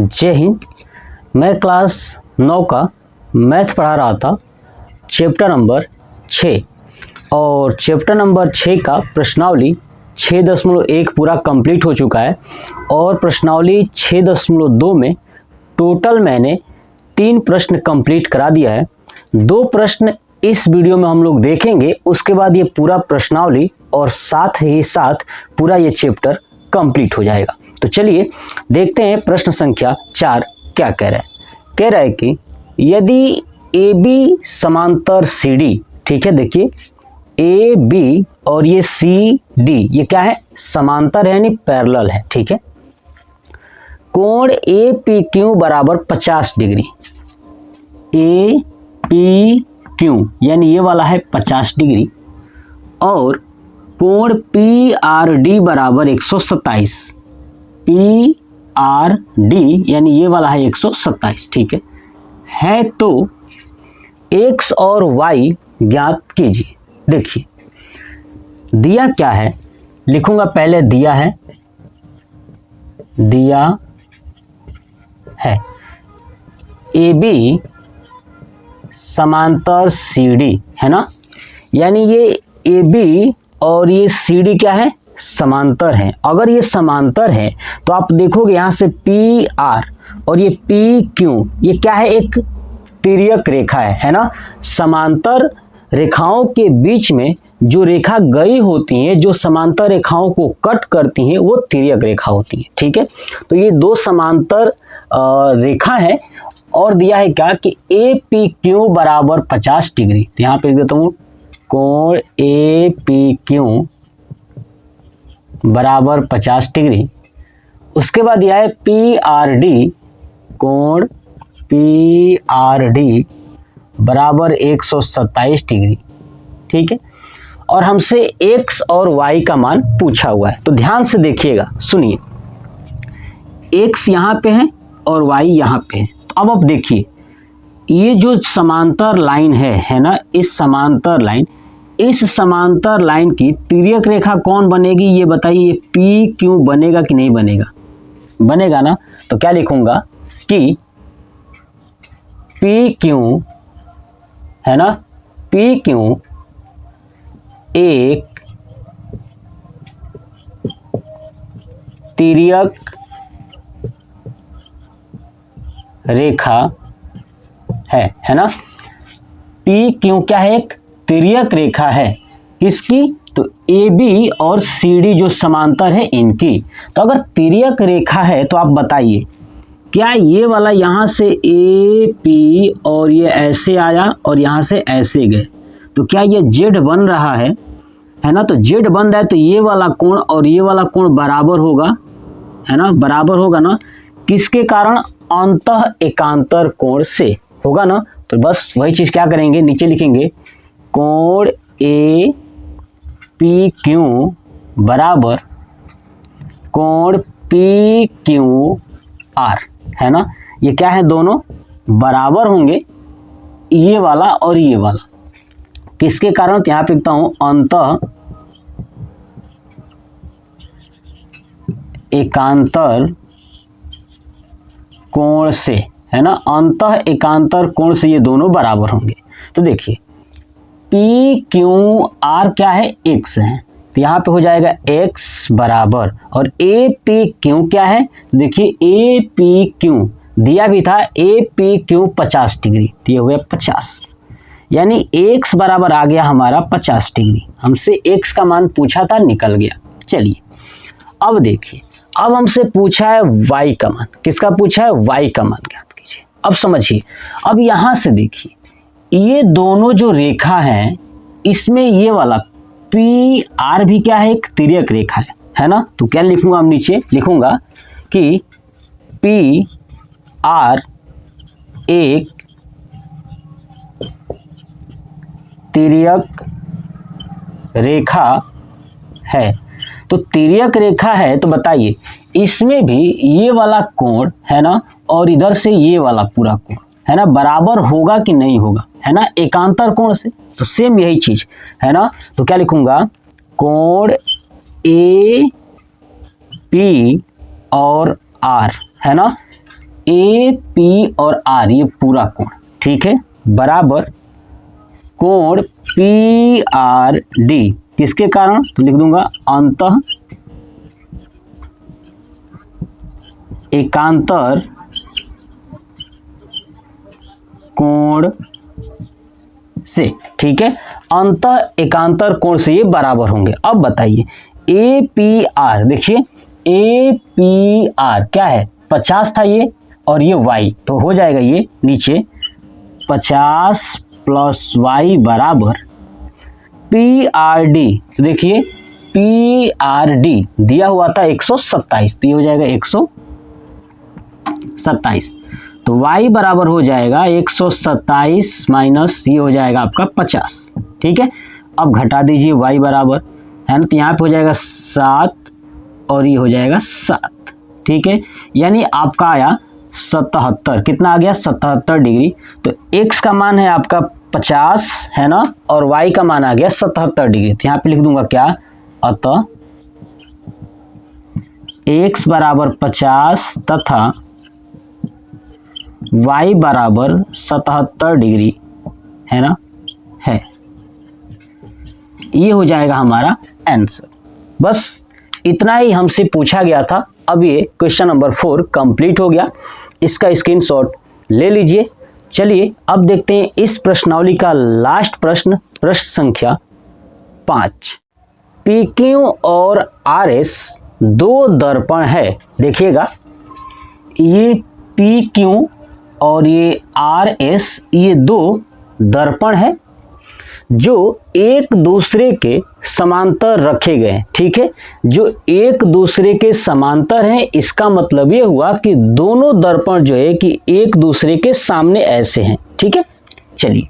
जय हिंद। मैं क्लास 9 का मैथ पढ़ा रहा था, चैप्टर नंबर 6 और चैप्टर नंबर 6 का प्रश्नावली 6.1 पूरा कंप्लीट हो चुका है और प्रश्नावली 6.2 में टोटल मैंने 3 प्रश्न कंप्लीट करा दिया है। 2 प्रश्न इस वीडियो में हम लोग देखेंगे, उसके बाद ये पूरा प्रश्नावली और साथ ही साथ पूरा ये चैप्टर कंप्लीट हो जाएगा। तो चलिए देखते हैं प्रश्न संख्या 4 क्या कह रहा है। कह रहा है कि यदि ए बी समांतर सी डी, ठीक है, देखिए ए बी और ये सी डी ये क्या है, समांतर है यानी पैरेलल है, ठीक है। कोण ए पी क्यू बराबर 50 डिग्री, ए पी क्यू यानी ये वाला है 50 डिग्री और कोण पी आर डी बराबर 127, पी आर डी यानी ये वाला है 127, ठीक है तो x और y ज्ञात कीजिए। देखिए दिया क्या है, लिखूंगा पहले दिया है ए बी समांतर सी डी है ना, यानी ये ए बी और ये सी डी क्या है, समांतर है। अगर ये समांतर है तो आप देखोगे यहाँ से पी आर और ये पी क्यू ये क्या है, एक तिर्यक रेखा है ना। समांतर रेखाओं के बीच में जो रेखा गई होती है, जो समांतर रेखाओं को कट करती हैं, वो तिर्यक रेखा होती है, ठीक है। तो ये 2 समांतर रेखा है और दिया है क्या कि ए पी क्यू बराबर 50 डिग्री। तो यहाँ पे लिख देता हूँ कोण ए पी क्यू बराबर 50 डिग्री। उसके बाद यह है पी आर डी, कोण पी आर डी बराबर 127 डिग्री, ठीक है। और हमसे x और y का मान पूछा हुआ है, तो ध्यान से देखिएगा, सुनिए। x यहाँ पे है और y यहाँ पे है। तो अब देखिए ये जो समांतर लाइन है ना, इस समांतर लाइन की तिर्यक रेखा कौन बनेगी ये बताइए। पी क्यू बनेगा कि नहीं बनेगा, बनेगा ना। तो क्या लिखूंगा कि पी क्यू है ना, पी क्यू एक तिर्यक रेखा है ना। पी क्यू क्या है, एक तिर्यक रेखा है किसकी, तो ए बी और सी डी जो समांतर है इनकी। तो अगर तिर्यक रेखा है तो आप बताइए क्या ये वाला यहाँ से ए पी और ये ऐसे आया और यहाँ से ऐसे गए, तो क्या ये जेड बन रहा है ना। तो जेड बन रहा है तो ये वाला कोण और ये वाला कोण बराबर होगा, है ना, बराबर होगा ना। किसके कारण, अंतः एकांतर कोण से होगा ना। तो बस वही चीज क्या करेंगे, नीचे लिखेंगे कोण ए पी क्यू बराबर कोण पी क्यू आर, है ना। ये क्या है, दोनों बराबर होंगे, ये वाला और ये वाला। किसके कारण, तो यहाँ पे लिखता हूं अंतः एकांतर कोण से, है ना, अंतः एकांतर कोण से ये दोनों बराबर होंगे। तो देखिए पी क्यू आर क्या है, x है, तो यहाँ पे हो जाएगा x बराबर, और ए पी क्यू क्या है, देखिए ए पी क्यू दिया भी था ए पी क्यू 50 डिग्री, तो ये हो गया 50, यानी x बराबर आ गया हमारा 50 डिग्री। हमसे x का मान पूछा था, निकल गया। चलिए अब देखिए, अब हमसे पूछा है y का मान। किसका पूछा है, y का मान ज्ञात कीजिए। अब समझिए, अब यहाँ से देखिए ये दोनों जो रेखा है, इसमें ये वाला पी आर भी क्या है, एक तिर्यक रेखा है ना। तो क्या लिखूंगा, हम नीचे लिखूंगा कि पी आर एक तिर्यक रेखा है। तो तिर्यक रेखा है तो बताइए इसमें भी ये वाला कोण है ना और इधर से ये वाला पूरा कोण है ना, बराबर होगा कि नहीं होगा, है ना, एकांतर कोण से। तो सेम यही चीज है ना। तो क्या लिखूंगा, कोण ए पी और आर है ना, ए पी और आर ये पूरा कोण, ठीक है, बराबर कोण पी आर डी किसके कारण, तो लिख दूंगा अंतः एकांतर कोण से, ठीक है, अंतः एकांतर कोण से ये बराबर होंगे। अब बताइए ए पी आर, देखिए ए पी आर क्या है, 50 था ये और ये y, तो हो जाएगा ये नीचे 50 प्लस y बराबर पी आर डी। देखिए पी आर डी दिया हुआ था 127, तो ये हो जाएगा 127, तो y बराबर हो जाएगा 127 माइनस ये हो जाएगा आपका 50, ठीक है। अब घटा दीजिए y बराबर, है ना, तो यहाँ पे हो जाएगा 7 और ये हो जाएगा 7, ठीक है, यानी आपका आया 77, कितना आ गया 77 डिग्री। तो x का मान है आपका 50, है ना, और y का मान आ गया 77 डिग्री, तो यहाँ पे लिख दूंगा क्या, अतः x बराबर 50 तथा y बराबर 77 डिग्री, है ना, है, ये हो जाएगा हमारा आंसर। बस इतना ही हमसे पूछा गया था। अब ये क्वेश्चन नंबर 4 कंप्लीट हो गया, इसका स्क्रीनशॉट ले लीजिए। चलिए अब देखते हैं इस प्रश्नावली का लास्ट प्रश्न, प्रश्न संख्या 5। PQ और RS दो दर्पण है। देखिएगा ये PQ और ये RS ये दो दर्पण है जो एक दूसरे के समांतर रखे गए हैं, ठीक है, जो एक दूसरे के समांतर हैं। इसका मतलब ये हुआ कि दोनों दर्पण जो है कि एक दूसरे के सामने ऐसे हैं, ठीक है। चलिए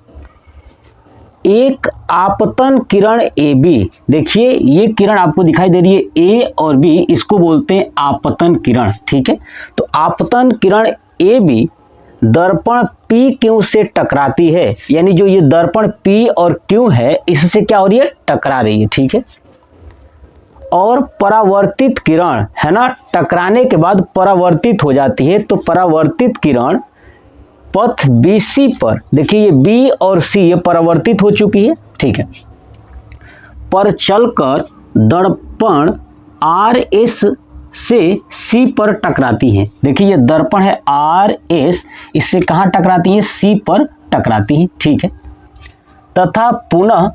एक आपतन किरण AB, देखिए ये किरण आपको दिखाई दे रही है A और B, इसको बोलते हैं आपतन किरण, ठीक है। तो आपतन किरण AB दर्पण PQ से टकराती है, यानी जो ये दर्पण P और Q है इससे क्या हो रही है, टकरा रही है, ठीक है। और परावर्तित किरण, है ना, टकराने के बाद परावर्तित हो जाती है, तो परावर्तित किरण पथ BC पर, देखिए ये B और C ये परावर्तित हो चुकी है, ठीक है, पर चलकर दर्पण RS से C पर टकराती हैं। देखिए ये दर्पण है RS, इससे कहाँ टकराती है, C पर टकराती हैं, ठीक है। तथा पुनः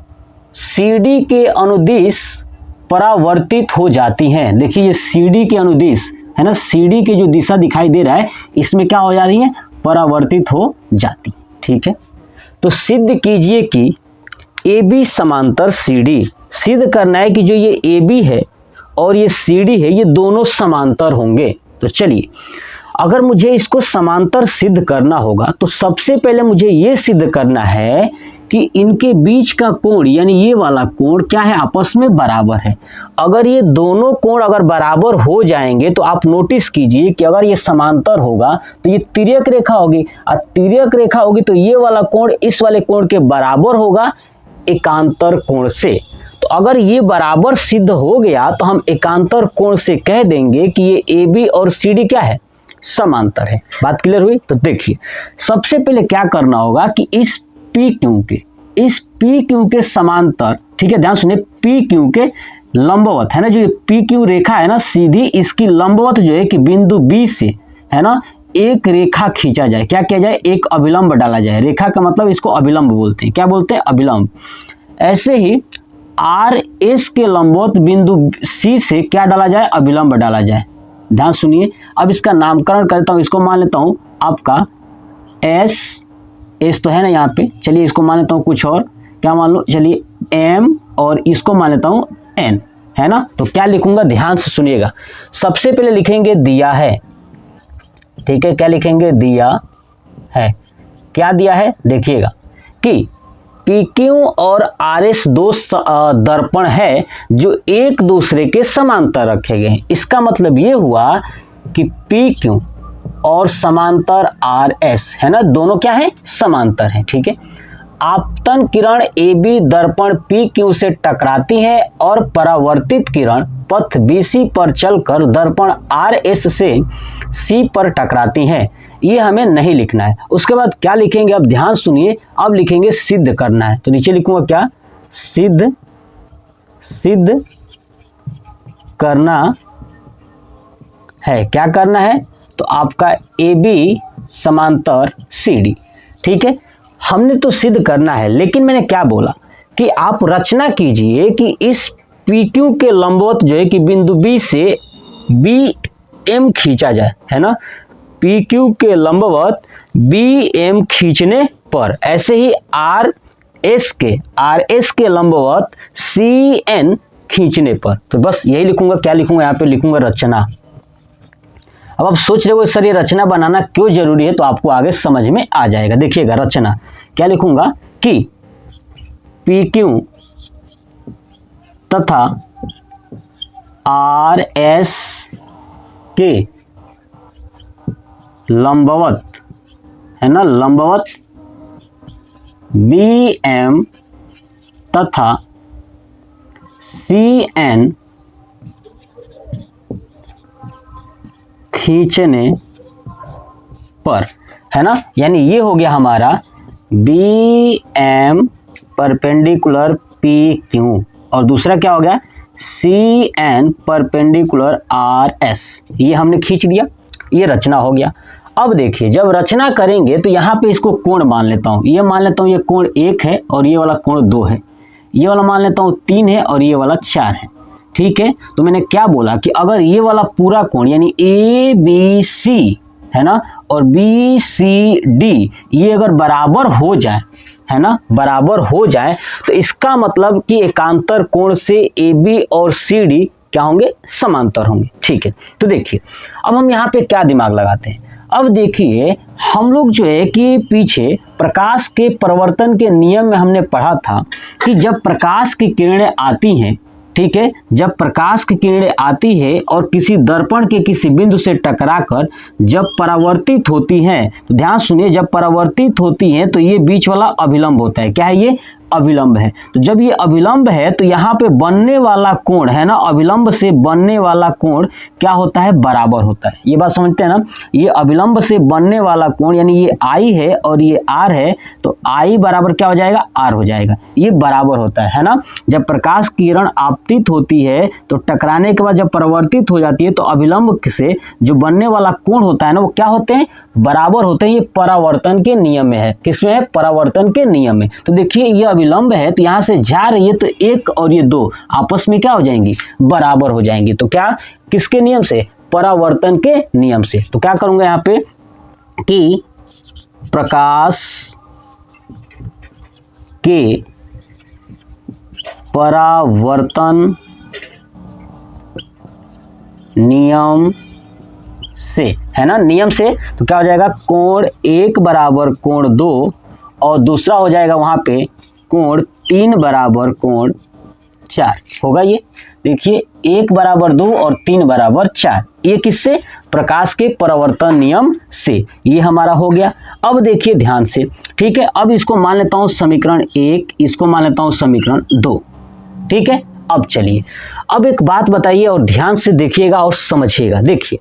CD के अनुदिश परावर्तित हो जाती हैं। देखिए ये CD के अनुदिश, है ना, CD के जो दिशा दिखाई दे रहा है इसमें क्या हो जा रही है, परावर्तित हो जाती, ठीक है। तो सिद्ध कीजिए कि AB समांतर CD, सिद्ध करना है कि जो ये AB है और ये CD है ये दोनों समांतर होंगे। तो चलिए अगर मुझे इसको समांतर सिद्ध करना होगा तो सबसे पहले मुझे ये सिद्ध करना है कि इनके बीच का कोण, यानी ये वाला कोण क्या है, आपस में बराबर है। अगर ये दोनों कोण अगर बराबर हो जाएंगे तो आप नोटिस कीजिए कि अगर ये समांतर होगा तो ये तिर्यक रेखा होगी, और तिर्यक रेखा होगी तो ये वाला कोण इस वाले कोण के बराबर होगा एकांतर कोण से। तो अगर ये बराबर सिद्ध हो गया तो हम एकांतर कोण से कह देंगे कि ये AB और CD क्या है, समांतर है। बात क्लियर हुई। तो देखिए सबसे पहले क्या करना होगा कि इस PQ के समांतर, ठीक है, ध्यान सुनिए, PQ के लंबवत, है ना, जो ये PQ रेखा है ना सीधी, इसकी लंबवत जो है कि बिंदु B से, है ना, एक रेखा खींचा जाए। क्या किया जाए, एक अभिलंब डाला जाए। रेखा का मतलब इसको अभिलंब बोलते हैं। क्या बोलते हैं, अभिलंब। ऐसे ही RS के लंबवत बिंदु C से क्या डाला जाए, अभिलंब डाला जाए। ध्यान सुनिए, अब इसका नामकरण करता हूँ, इसको मान लेता हूँ आपका S तो है ना यहाँ पे, चलिए इसको मान लेता हूँ कुछ और, क्या मान लो, चलिए M, और इसको मान लेता हूँ N, है ना। तो क्या लिखूंगा, ध्यान से सुनिएगा। सबसे पहले लिखेंगे दिया है, ठीक है, क्या लिखेंगे, दिया है। क्या दिया है, देखिएगा कि PQ और RS दो दर्पण है जो एक दूसरे के समांतर रखे गए हैं। इसका मतलब ये हुआ कि PQ और समांतर RS, है ना, दोनों क्या है, समांतर हैं, ठीक है। आपतन किरण AB दर्पण PQ से टकराती है और परावर्तित किरण पथ BC पर चलकर दर्पण RS से C पर टकराती हैं। ये हमें नहीं लिखना है। उसके बाद क्या लिखेंगे, अब ध्यान सुनिए, अब लिखेंगे सिद्ध करना है। तो नीचे लिखूंगा क्या, सिद्ध करना है। क्या करना है, तो आपका AB समांतर CD। ठीक है, हमने तो सिद्ध करना है, लेकिन मैंने क्या बोला कि आप रचना कीजिए कि इस PQ के लंबवत जो है कि बिंदु B से BM खींचा जाए, है ना। PQ के लंबवत BM खींचने पर, ऐसे ही RS के लंबवत CN खींचने पर। तो बस यही लिखूंगा। क्या लिखूंगा, यहाँ पे लिखूंगा रचना। अब आप सोच रहे हो सर ये रचना बनाना क्यों जरूरी है, तो आपको आगे समझ में आ जाएगा। देखिएगा रचना क्या लिखूंगा कि PQ तथा RS के लंबवत, है ना, लंबवत BM तथा CN खींचने पर, है ना। यानी ये हो गया हमारा BM परपेंडिकुलर PQ और दूसरा क्या हो गया CN परपेंडिकुलर RS। ये हमने खींच दिया, ये रचना हो गया। अब देखिए जब रचना करेंगे तो यहाँ पे इसको कोण मान लेता हूँ। ये मान लेता हूँ ये कोण 1 है और ये वाला कोण 2 है। ये वाला मान लेता हूँ 3 है और ये वाला 4 है। ठीक है, तो मैंने क्या बोला कि अगर ये वाला पूरा कोण यानी ABC, है ना, और BCD ये अगर बराबर हो जाए, है ना, बराबर हो जाए, तो इसका मतलब कि एकांतर कोण से AB और CD क्या होंगे, समांतर होंगे। ठीक है, तो देखिए अब हम यहाँ पे क्या दिमाग लगाते हैं। अब देखिए हम लोग जो है कि पीछे प्रकाश के परावर्तन के नियम में हमने पढ़ा था कि जब प्रकाश की किरणें आती हैं, ठीक है, जब प्रकाश की किरणें आती है और किसी दर्पण के किसी बिंदु से टकराकर जब परावर्तित होती हैं, तो ध्यान सुनिए, जब परावर्तित होती हैं तो ये बीच वाला अभिलंब होता है। क्या है ये, अभिलंब है। तो जब ये अभिलंब है तो यहाँ पे बनने वाला कोण, है ना, अभिलंब से बनने वाला कोण क्या होता है, बराबर होता है। ये बात समझते हैं ना, ये अभिलंब से बनने वाला कोण यानी ये I है और ये R है, तो I बराबर क्या हो जाएगा, R हो जाएगा। ये बराबर होता है ना। जब प्रकाश किरण आपतित होती है तो टकराने के बाद जब परावर्तित हो जाती है तो अभिलंब से जो बनने वाला कोण होता है ना, वो क्या होते हैं, बराबर होते हैं। ये परावर्तन के नियम में है। किसमें है, परावर्तन के नियम में। तो देखिए ये अभिलंब है तो यहाँ से जा रही है तो 1 और ये 2 आपस में क्या हो जाएंगी, बराबर हो जाएंगी। तो क्या, किसके नियम से, परावर्तन के नियम से। तो क्या करूंगा यहाँ पे कि प्रकाश के परावर्तन नियम से, है ना, नियम से, तो क्या हो जाएगा, कोण 1 बराबर कोण 2 और दूसरा हो जाएगा वहां पे कोण 3 बराबर कोण 4 होगा। ये देखिए 1 बराबर 2 और 3 बराबर 4, ये किससे, प्रकाश के परावर्तन नियम से। ये हमारा हो गया। अब देखिए ध्यान से, ठीक है, अब इसको मान लेता हूं समीकरण 1, इसको मान लेता हूं समीकरण 2। ठीक है, अब चलिए अब एक बात बताइए और ध्यान से देखिएगा और समझिएगा। देखिए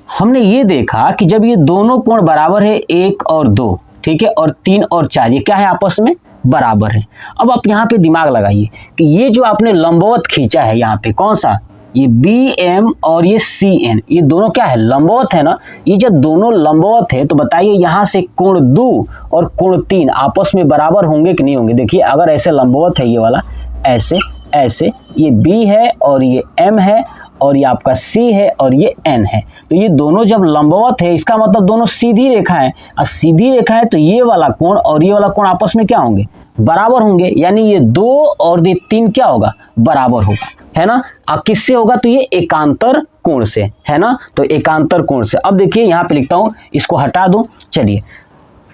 हमने ये देखा कि जब ये दोनों कोण बराबर है 1 और 2, ठीक है, और 3 और 4 ये क्या है, आपस में बराबर है। अब आप यहाँ पे दिमाग लगाइए कि ये जो आपने लंबवत खींचा है यहाँ पे, कौन सा, ये BM और ये CN, ये दोनों क्या है, लंबवत है ना। ये जब दोनों लंबवत है तो बताइए यहाँ से कोण 2 और कोण 3 आपस में बराबर होंगे कि नहीं होंगे। देखिए अगर ऐसे लंबवत है ये वाला, ऐसे ऐसे, ये B है और ये M है और ये आपका C है और ये N है, तो ये दोनों जब लंबवत है इसका मतलब दोनों सीधी रेखा है। और सीधी रेखा है तो ये वाला कोण और ये वाला कोण आपस में क्या होंगे, बराबर होंगे। यानी ये 2 और ये 3 क्या होगा, बराबर होगा, है ना। अब किससे होगा, तो ये एकांतर कोण से, है ना। तो एकांतर कोण से। अब देखिए यहाँ पे लिखता हूँ, इसको हटा दूं, चलिए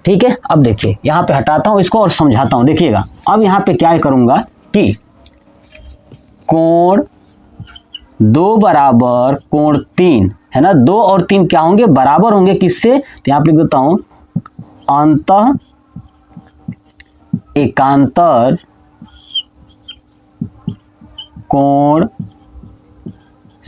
ठीक है। अब देखिए यहाँ पे हटाता हूँ इसको और समझाता हूँ। देखिएगा अब यहाँ पे क्या करूंगा कि कोण 2 बराबर कोण 3, है ना, 2 और 3 क्या होंगे, बराबर होंगे। किससे, तो यहाँ पे लिख देता हूं अंतः एकांतर कोण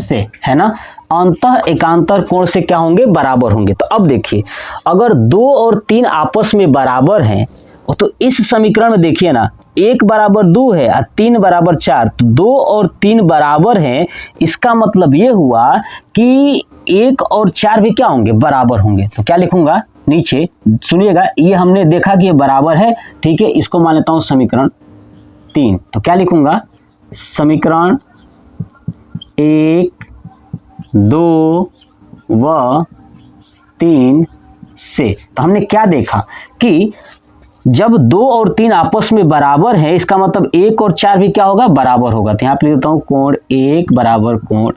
से, है ना, अंतः एकांतर कोण से क्या होंगे, बराबर होंगे। तो अब देखिए, अगर 2 और 3 आपस में बराबर हैं तो इस समीकरण में देखिए ना, 1 बराबर 2 है और 3 बराबर 4, तो 2 और 3 बराबर हैं। इसका मतलब ये हुआ कि 1 और 4 भी क्या होंगे, बराबर होंगे। तो क्या लिखूंगा नीचे, सुनिएगा, ये हमने देखा कि ये बराबर है, ठीक है, इसको मान लेता हूं समीकरण 3। तो क्या लिखूंगा, समीकरण 1, 2 व 3 से। तो हमने क्या देखा कि जब 2 और 3 आपस में बराबर है, इसका मतलब 1 और 4 भी क्या होगा, बराबर होगा। तो यहाँ पे लिख देता हूं कोण 1 बराबर कोण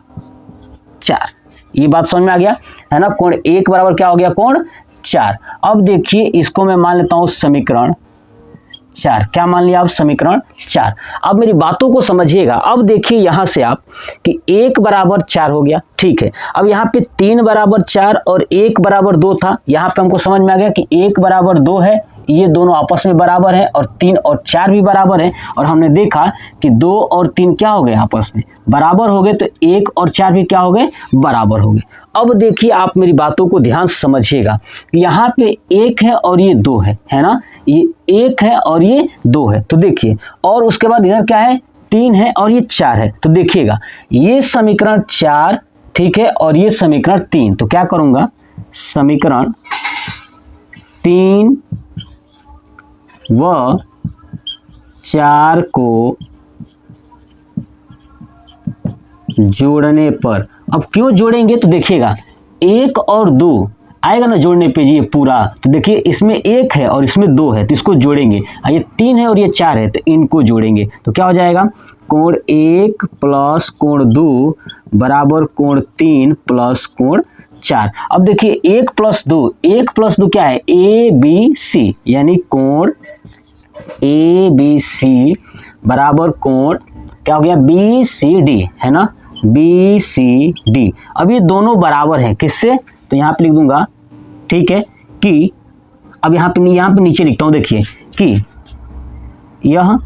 4। ये बात समझ में आ गया, है ना, कोण 1 बराबर क्या हो गया, कोण 4। अब देखिए, इसको मैं मान लेता हूं समीकरण 4। क्या मान लिया आप, समीकरण 4। अब मेरी बातों को समझिएगा। अब देखिए यहां से आप कि 1 बराबर 4 हो गया, ठीक है। अब यहाँ पे 3 बराबर 4 और 1 बराबर 2 था। यहाँ पे हमको समझ में आ गया कि 1 बराबर 2 है, ये दोनों आपस में बराबर है, और 3 और 4 भी बराबर है। और हमने देखा कि 2 और 3 क्या हो गए, आपस में बराबर हो गए, तो 1 और 4 भी क्या हो गए, बराबर हो गए। अब देखिए, आप मेरी बातों को ध्यान से समझिएगा। यहाँ पे 1 है और ये 2 है ना, ये 1 है और ये 2 है। तो देखिए, और उसके बाद इधर क्या है, 3 है और ये 4 है। तो देखिएगा, ये समीकरण 4, ठीक है, और ये समीकरण 3। तो क्या करूंगा, समीकरण 3 व 4 को जोड़ने पर, अब क्यों जोड़ेंगे, तो देखिएगा 1 और 2 आएगा ना जोड़ने पे जी, ये पूरा। तो देखिए, इसमें 1 है और इसमें 2 है, तो इसको जोड़ेंगे। ये 3 है और ये 4 है, तो इनको जोड़ेंगे। तो क्या हो जाएगा, कोण 1 प्लस कोण 2 बराबर कोण 3 प्लस कोण 4। अब देखिए, 1 प्लस 2, 1 प्लस 2 क्या है, ABC, यानी कोण ABC बराबर कोण क्या हो गया, BCD, है ना, BCD। अब ये दोनों बराबर हैं किससे, तो यहाँ पे लिख दूंगा, ठीक है, कि अब यहाँ पे नीचे लिखता हूं, देखिए कि यह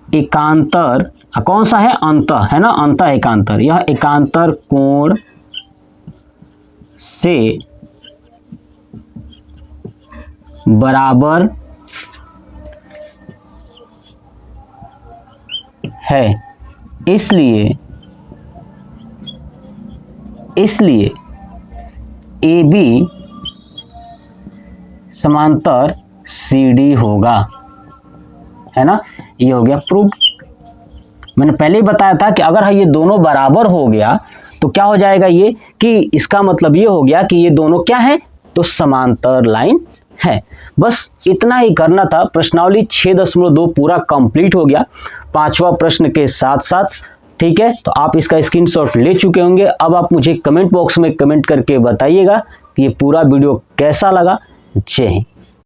एकांतर कौन सा है, अंतः, है ना, अंतः एकांतर, यह एकांतर कोण से बराबर है, इसलिए AB समांतर CD होगा, है ना। ये हो गया प्रूफ। मैंने पहले ही बताया था कि अगर ये दोनों बराबर हो गया तो क्या हो जाएगा, ये कि इसका मतलब ये हो गया कि ये दोनों क्या है, तो समांतर लाइन है। बस इतना ही करना था। प्रश्नावली 6.2 पूरा कंप्लीट हो गया 5वां प्रश्न के साथ साथ, ठीक है। तो आप इसका स्क्रीनशॉट ले चुके होंगे। अब आप मुझे कमेंट बॉक्स में कमेंट करके बताइएगा कि ये पूरा वीडियो कैसा लगा। जय हिंद।